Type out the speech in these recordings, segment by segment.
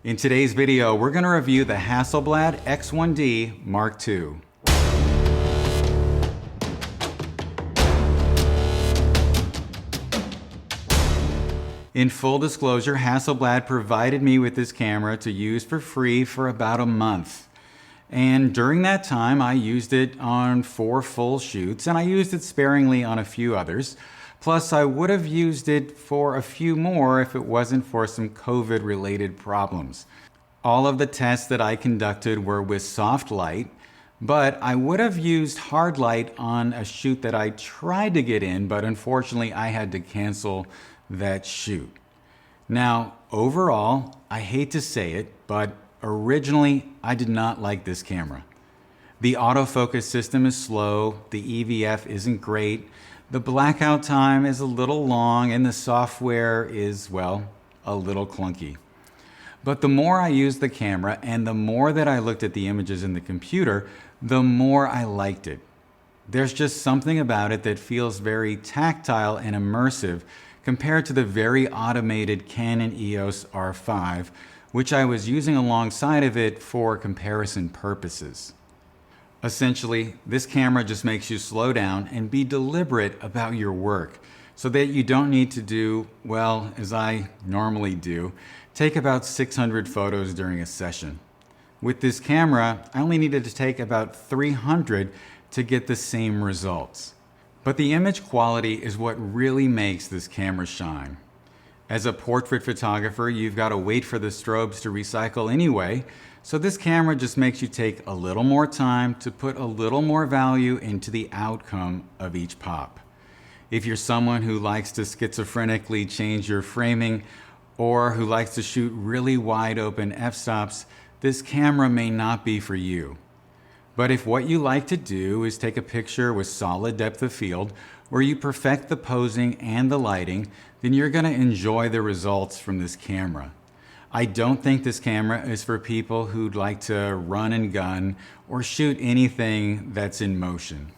In today's video, we're going to review the Hasselblad X1D Mark II. In full disclosure, Hasselblad provided me with this camera to use for free for about a month. And during that time, I used it on 4 full shoots, and I used it sparingly on a few others. Plus, I would have used it for a few more if it wasn't for some COVID-related problems. All of the tests that I conducted were with soft light, but I would have used hard light on a shoot that I tried to get in, but unfortunately I had to cancel that shoot. Now, overall, I hate to say it, but originally I did not like this camera. The autofocus system is slow, the EVF isn't great, the blackout time is a little long, and the software is, well, a little clunky. But the more I used the camera and the more that I looked at the images in the computer, the more I liked it. There's just something about it that feels very tactile and immersive compared to the very automated Canon EOS R5, which I was using alongside of it for comparison purposes. Essentially, this camera just makes you slow down and be deliberate about your work so that you don't need to do, well, as I normally do, take about 600 photos during a session. With this camera, I only needed to take about 300 to get the same results. But the image quality is what really makes this camera shine. As a portrait photographer, you've got to wait for the strobes to recycle anyway, so this camera just makes you take a little more time to put a little more value into the outcome of each pop. If you're someone who likes to schizophrenically change your framing or who likes to shoot really wide open f-stops, this camera may not be for you. But if what you like to do is take a picture with solid depth of field, where you perfect the posing and the lighting, then you're going to enjoy the results from this camera. I don't think this camera is for people who'd like to run and gun or shoot anything that's in motion.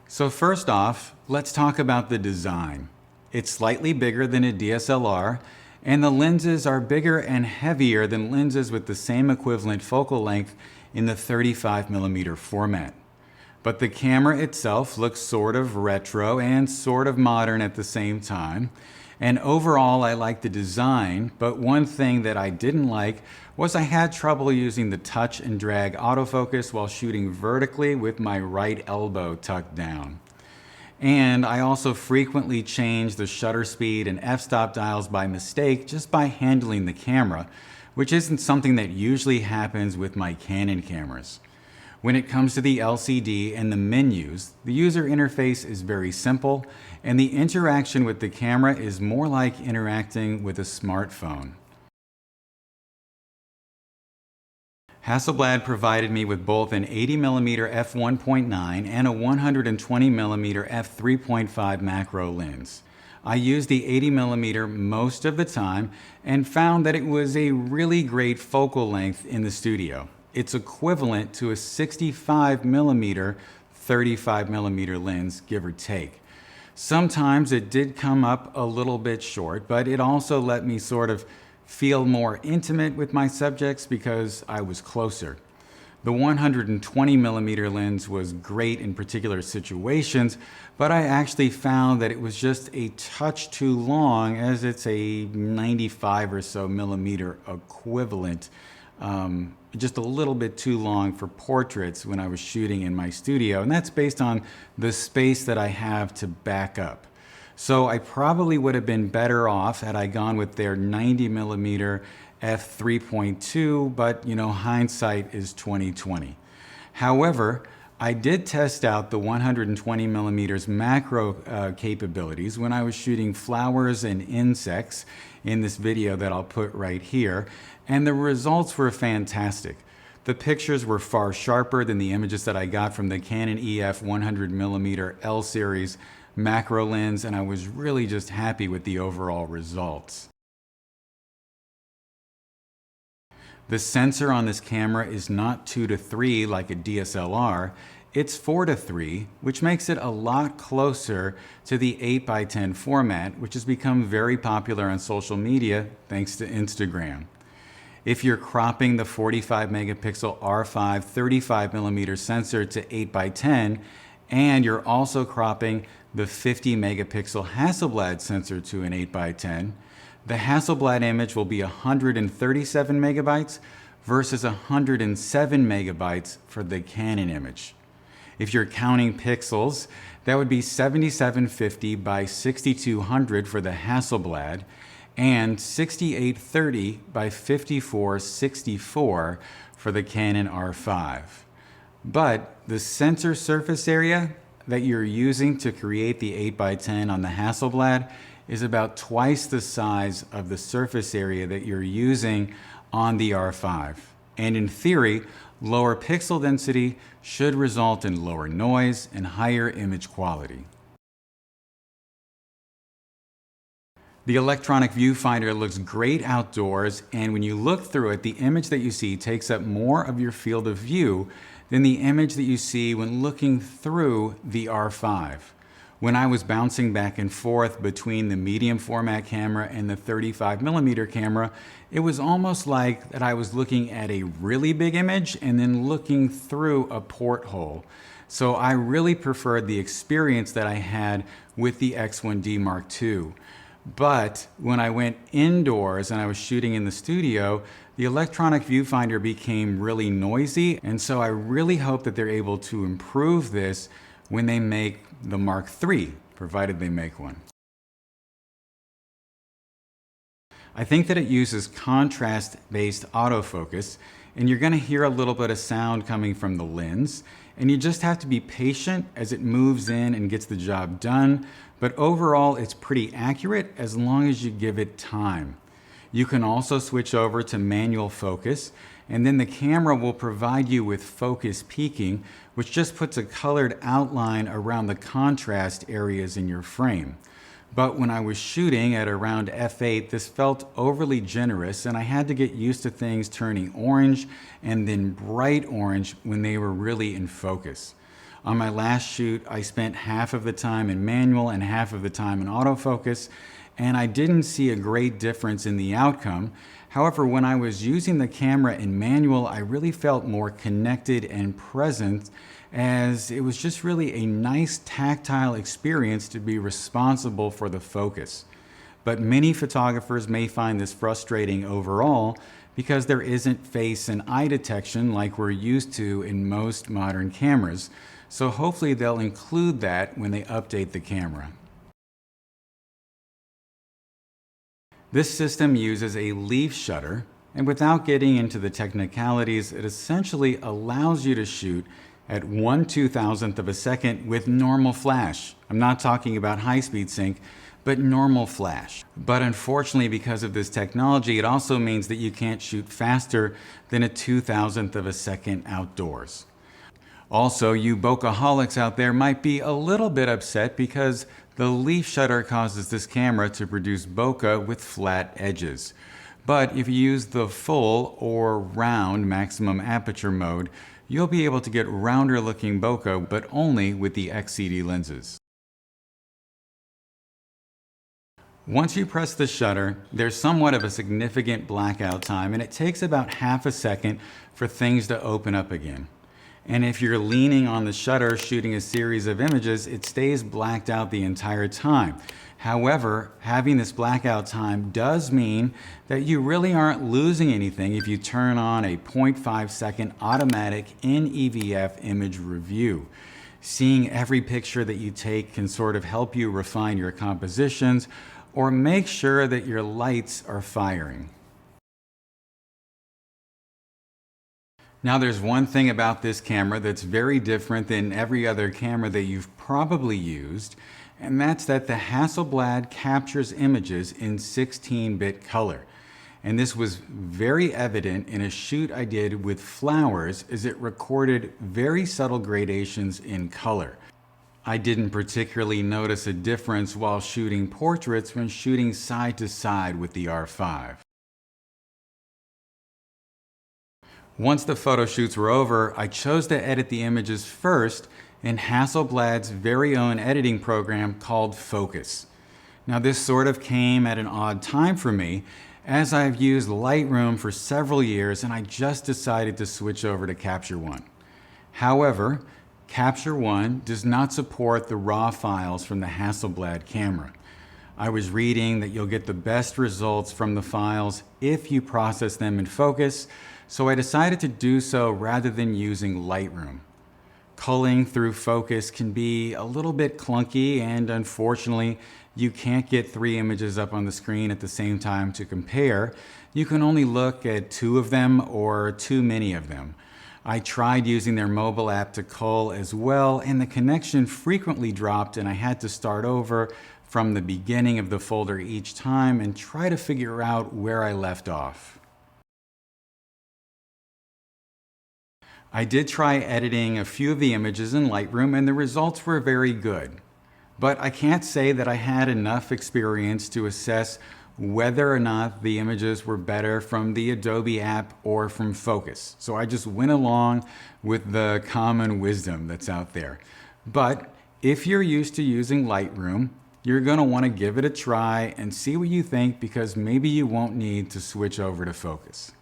So first off, let's talk about the design. It's slightly bigger than a DSLR, and the lenses are bigger and heavier than lenses with the same equivalent focal length in the 35mm format. But the camera itself looks sort of retro and sort of modern at the same time. And overall, I like the design, but one thing that I didn't like was I had trouble using the touch and drag autofocus while shooting vertically with my right elbow tucked down. And I also frequently changed the shutter speed and f-stop dials by mistake just by handling the camera, which isn't something that usually happens with my Canon cameras. When it comes to the LCD and the menus, the user interface is very simple, and the interaction with the camera is more like interacting with a smartphone. Hasselblad provided me with both an 80mm f1.9 and a 120mm f3.5 macro lens. I used the 80mm most of the time and found that it was a really great focal length in the studio. It's equivalent to a 65mm 35mm lens, give or take. Sometimes it did come up a little bit short, but it also let me sort of feel more intimate with my subjects because I was closer. The 120mm lens was great in particular situations, but I actually found that it was just a touch too long, as it's a 95 or so millimeter equivalent, just a little bit too long for portraits when I was shooting in my studio, and that's based on the space that I have to back up. So I probably would have been better off had I gone with their 90mm f3.2, but you know, hindsight is 20/20. However, I did test out the 120mm macro capabilities when I was shooting flowers and insects in this video that I'll put right here, and the results were fantastic. The pictures were far sharper than the images that I got from the Canon EF 100mm L series macro lens, and I was really just happy with the overall results. The sensor on this camera is not 2 to 3 like a DSLR. It's 4:3, which makes it a lot closer to the 8:10 format, which has become very popular on social media thanks to Instagram. If you're cropping the 45 megapixel R5 35mm sensor to 8:10, and you're also cropping the 50 megapixel Hasselblad sensor to an 8:10, the Hasselblad image will be 137 megabytes versus 107 megabytes for the Canon image. If you're counting pixels, that would be 7750 by 6200 for the Hasselblad and 6830 by 5464 for the Canon R5. But the sensor surface area that you're using to create the 8:10 on the Hasselblad is about twice the size of the surface area that you're using on the R5. And in theory, lower pixel density should result in lower noise and higher image quality. The electronic viewfinder looks great outdoors, and when you look through it, the image that you see takes up more of your field of view than the image that you see when looking through the R5. When I was bouncing back and forth between the medium format camera and the 35mm camera, it was almost like that I was looking at a really big image and then looking through a porthole. So I really preferred the experience that I had with the X1D Mark II. But when I went indoors and I was shooting in the studio, the electronic viewfinder became really noisy, and so I really hope that they're able to improve this when they make the Mark III, provided they make one. I think that it uses contrast-based autofocus, and you're going to hear a little bit of sound coming from the lens, and you just have to be patient as it moves in and gets the job done, but overall it's pretty accurate as long as you give it time. You can also switch over to manual focus, and then the camera will provide you with focus peaking, which just puts a colored outline around the contrast areas in your frame. But when I was shooting at around f8, this felt overly generous, and I had to get used to things turning orange and then bright orange when they were really in focus. On my last shoot, I spent half of the time in manual and half of the time in autofocus, and I didn't see a great difference in the outcome. However, when I was using the camera in manual, I really felt more connected and present, as it was just really a nice tactile experience to be responsible for the focus. But many photographers may find this frustrating overall because there isn't face and eye detection like we're used to in most modern cameras. So hopefully they'll include that when they update the camera. This system uses a leaf shutter, and without getting into the technicalities, it essentially allows you to shoot at 1/2000th of a second with normal flash. I'm not talking about high-speed sync, but normal flash. But unfortunately, because of this technology, it also means that you can't shoot faster than a 2,000th of a second outdoors. Also, you bokeholics out there might be a little bit upset because the leaf shutter causes this camera to produce bokeh with flat edges. But if you use the full or round maximum aperture mode, you'll be able to get rounder looking bokeh, but only with the XCD lenses. Once you press the shutter, there's somewhat of a significant blackout time, and it takes about half a second for things to open up again. And if you're leaning on the shutter shooting a series of images, it stays blacked out the entire time. However, having this blackout time does mean that you really aren't losing anything if you turn on a 0.5 second automatic NEVF image review. Seeing every picture that you take can sort of help you refine your compositions or make sure that your lights are firing. Now there's one thing about this camera that's very different than every other camera that you've probably used, and that's that the Hasselblad captures images in 16-bit color. And this was very evident in a shoot I did with flowers, as it recorded very subtle gradations in color. I didn't particularly notice a difference while shooting portraits when shooting side to side with the R5. Once the photo shoots were over, I chose to edit the images first in Hasselblad's very own editing program called Phocus. Now this sort of came at an odd time for me, as I've used Lightroom for several years and I just decided to switch over to Capture One. However, Capture One does not support the RAW files from the Hasselblad camera. I was reading that you'll get the best results from the files if you process them in Phocus, so I decided to do so rather than using Lightroom. Culling through Phocus can be a little bit clunky, and unfortunately, you can't get 3 images up on the screen at the same time to compare. You can only look at 2 of them or too many of them. I tried using their mobile app to cull as well, and the connection frequently dropped and I had to start over from the beginning of the folder each time and try to figure out where I left off. I did try editing a few of the images in Lightroom and the results were very good. But I can't say that I had enough experience to assess whether or not the images were better from the Adobe app or from Phocus. So I just went along with the common wisdom that's out there. But if you're used to using Lightroom, you're going to want to give it a try and see what you think, because maybe you won't need to switch over to Phocus.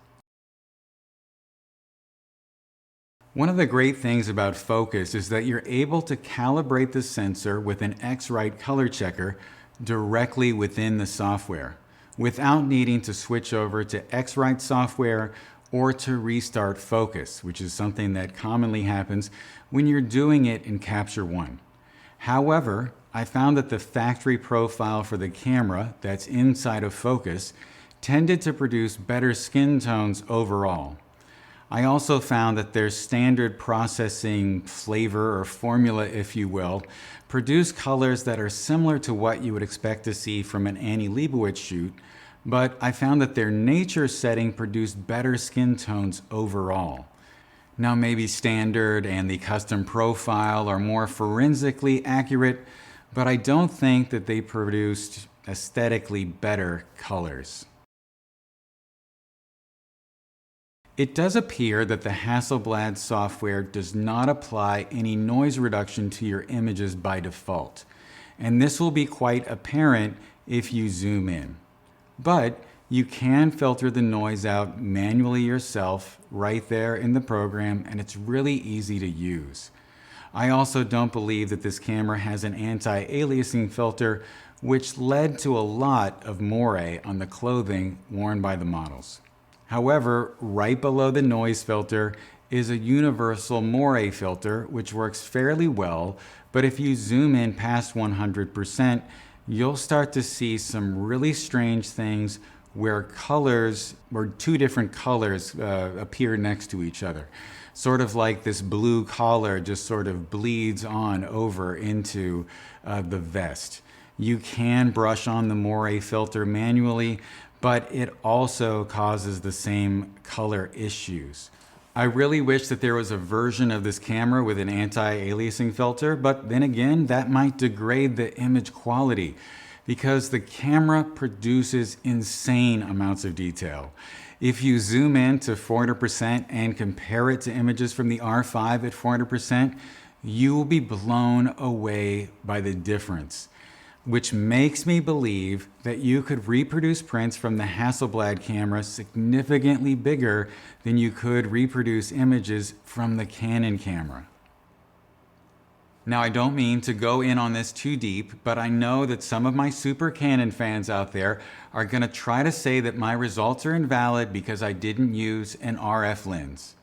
One of the great things about Phocus is that you're able to calibrate the sensor with an x-rite color checker directly within the software, without needing to switch over to x-rite software or to restart Phocus, which is something that commonly happens when you're doing it in Capture One. However, I found that the factory profile for the camera that's inside of Phocus tended to produce better skin tones overall. I also found that their standard processing flavor or formula, if you will, produce colors that are similar to what you would expect to see from an Annie Leibovitz shoot, but I found that their nature setting produced better skin tones overall. Now maybe standard and the custom profile are more forensically accurate, but I don't think that they produced aesthetically better colors. It does appear that the Hasselblad software does not apply any noise reduction to your images by default, and this will be quite apparent if you zoom in. But you can filter the noise out manually yourself right there in the program, and it's really easy to use. I also don't believe that this camera has an anti-aliasing filter, which led to a lot of moire on the clothing worn by the models. However, right below the noise filter is a universal moire filter, which works fairly well, but if you zoom in past 100%, you'll start to see some really strange things where colors, or 2 different colors appear next to each other. Sort of like this blue collar just sort of bleeds on over into the vest. You can brush on the moire filter manually, but it also causes the same color issues. I really wish that there was a version of this camera with an anti-aliasing filter, but then again, that might degrade the image quality because the camera produces insane amounts of detail. If you zoom in to 400% and compare it to images from the R5 at 400%, you will be blown away by the difference, which makes me believe that you could reproduce prints from the Hasselblad camera significantly bigger than you could reproduce images from the Canon camera. Now, I don't mean to go in on this too deep, but I know that some of my super Canon fans out there are going to try to say that my results are invalid because I didn't use an RF lens,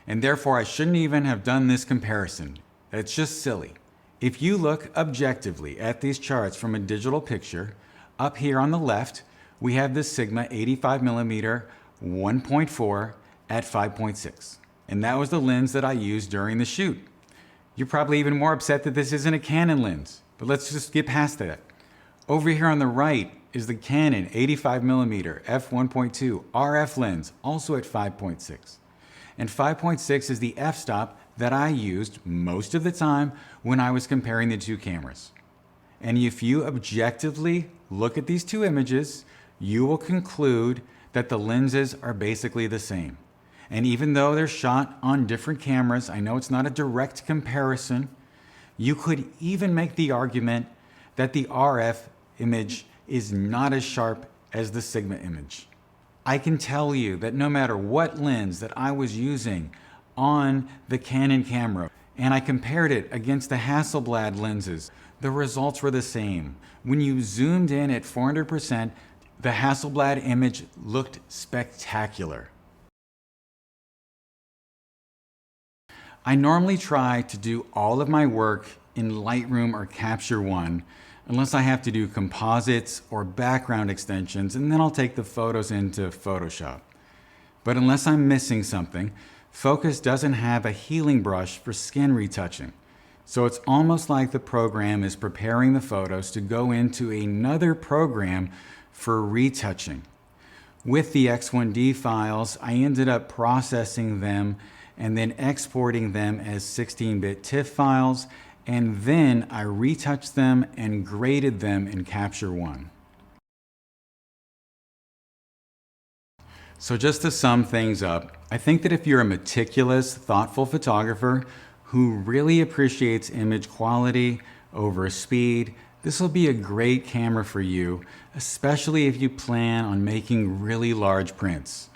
and therefore I shouldn't even have done this comparison. It's just silly. If you look objectively at these charts from a digital picture, up here on the left, we have the Sigma 85mm 1.4 at 5.6. And that was the lens that I used during the shoot. You're probably even more upset that this isn't a Canon lens, but let's just get past that. Over here on the right is the Canon 85mm f1.2 RF lens, also at 5.6. And 5.6 is the f-stop that I used most of the time when I was comparing the 2 cameras. And if you objectively look at these 2 images, you will conclude that the lenses are basically the same. And even though they're shot on different cameras, I know it's not a direct comparison, you could even make the argument that the RF image is not as sharp as the Sigma image. I can tell you that no matter what lens that I was using on the Canon camera, and I compared it against the Hasselblad lenses, the results were the same. When you zoomed in at 400%, the Hasselblad image looked spectacular. I normally try to do all of my work in Lightroom or Capture One, unless I have to do composites or background extensions, and then I'll take the photos into Photoshop. But unless I'm missing something, Phocus doesn't have a healing brush for skin retouching. So it's almost like the program is preparing the photos to go into another program for retouching. With the X1D files, I ended up processing them and then exporting them as 16-bit TIFF files, and then I retouched them and graded them in Capture One. So just to sum things up, I think that if you're a meticulous, thoughtful photographer who really appreciates image quality over speed, this will be a great camera for you, especially if you plan on making really large prints.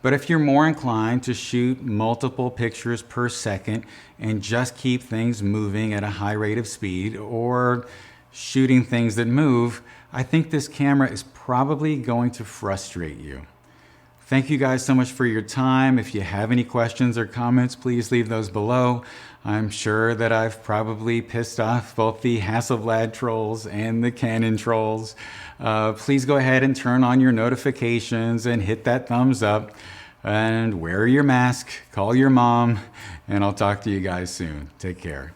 But if you're more inclined to shoot multiple pictures per second and just keep things moving at a high rate of speed, or shooting things that move, I think this camera is probably going to frustrate you. Thank you guys so much for your time. If you have any questions or comments, please leave those below. I'm sure that I've probably pissed off both the Hasselblad trolls and the Canon trolls. Please go ahead and turn on your notifications and hit that thumbs up, and wear your mask, call your mom, and I'll talk to you guys soon. Take care.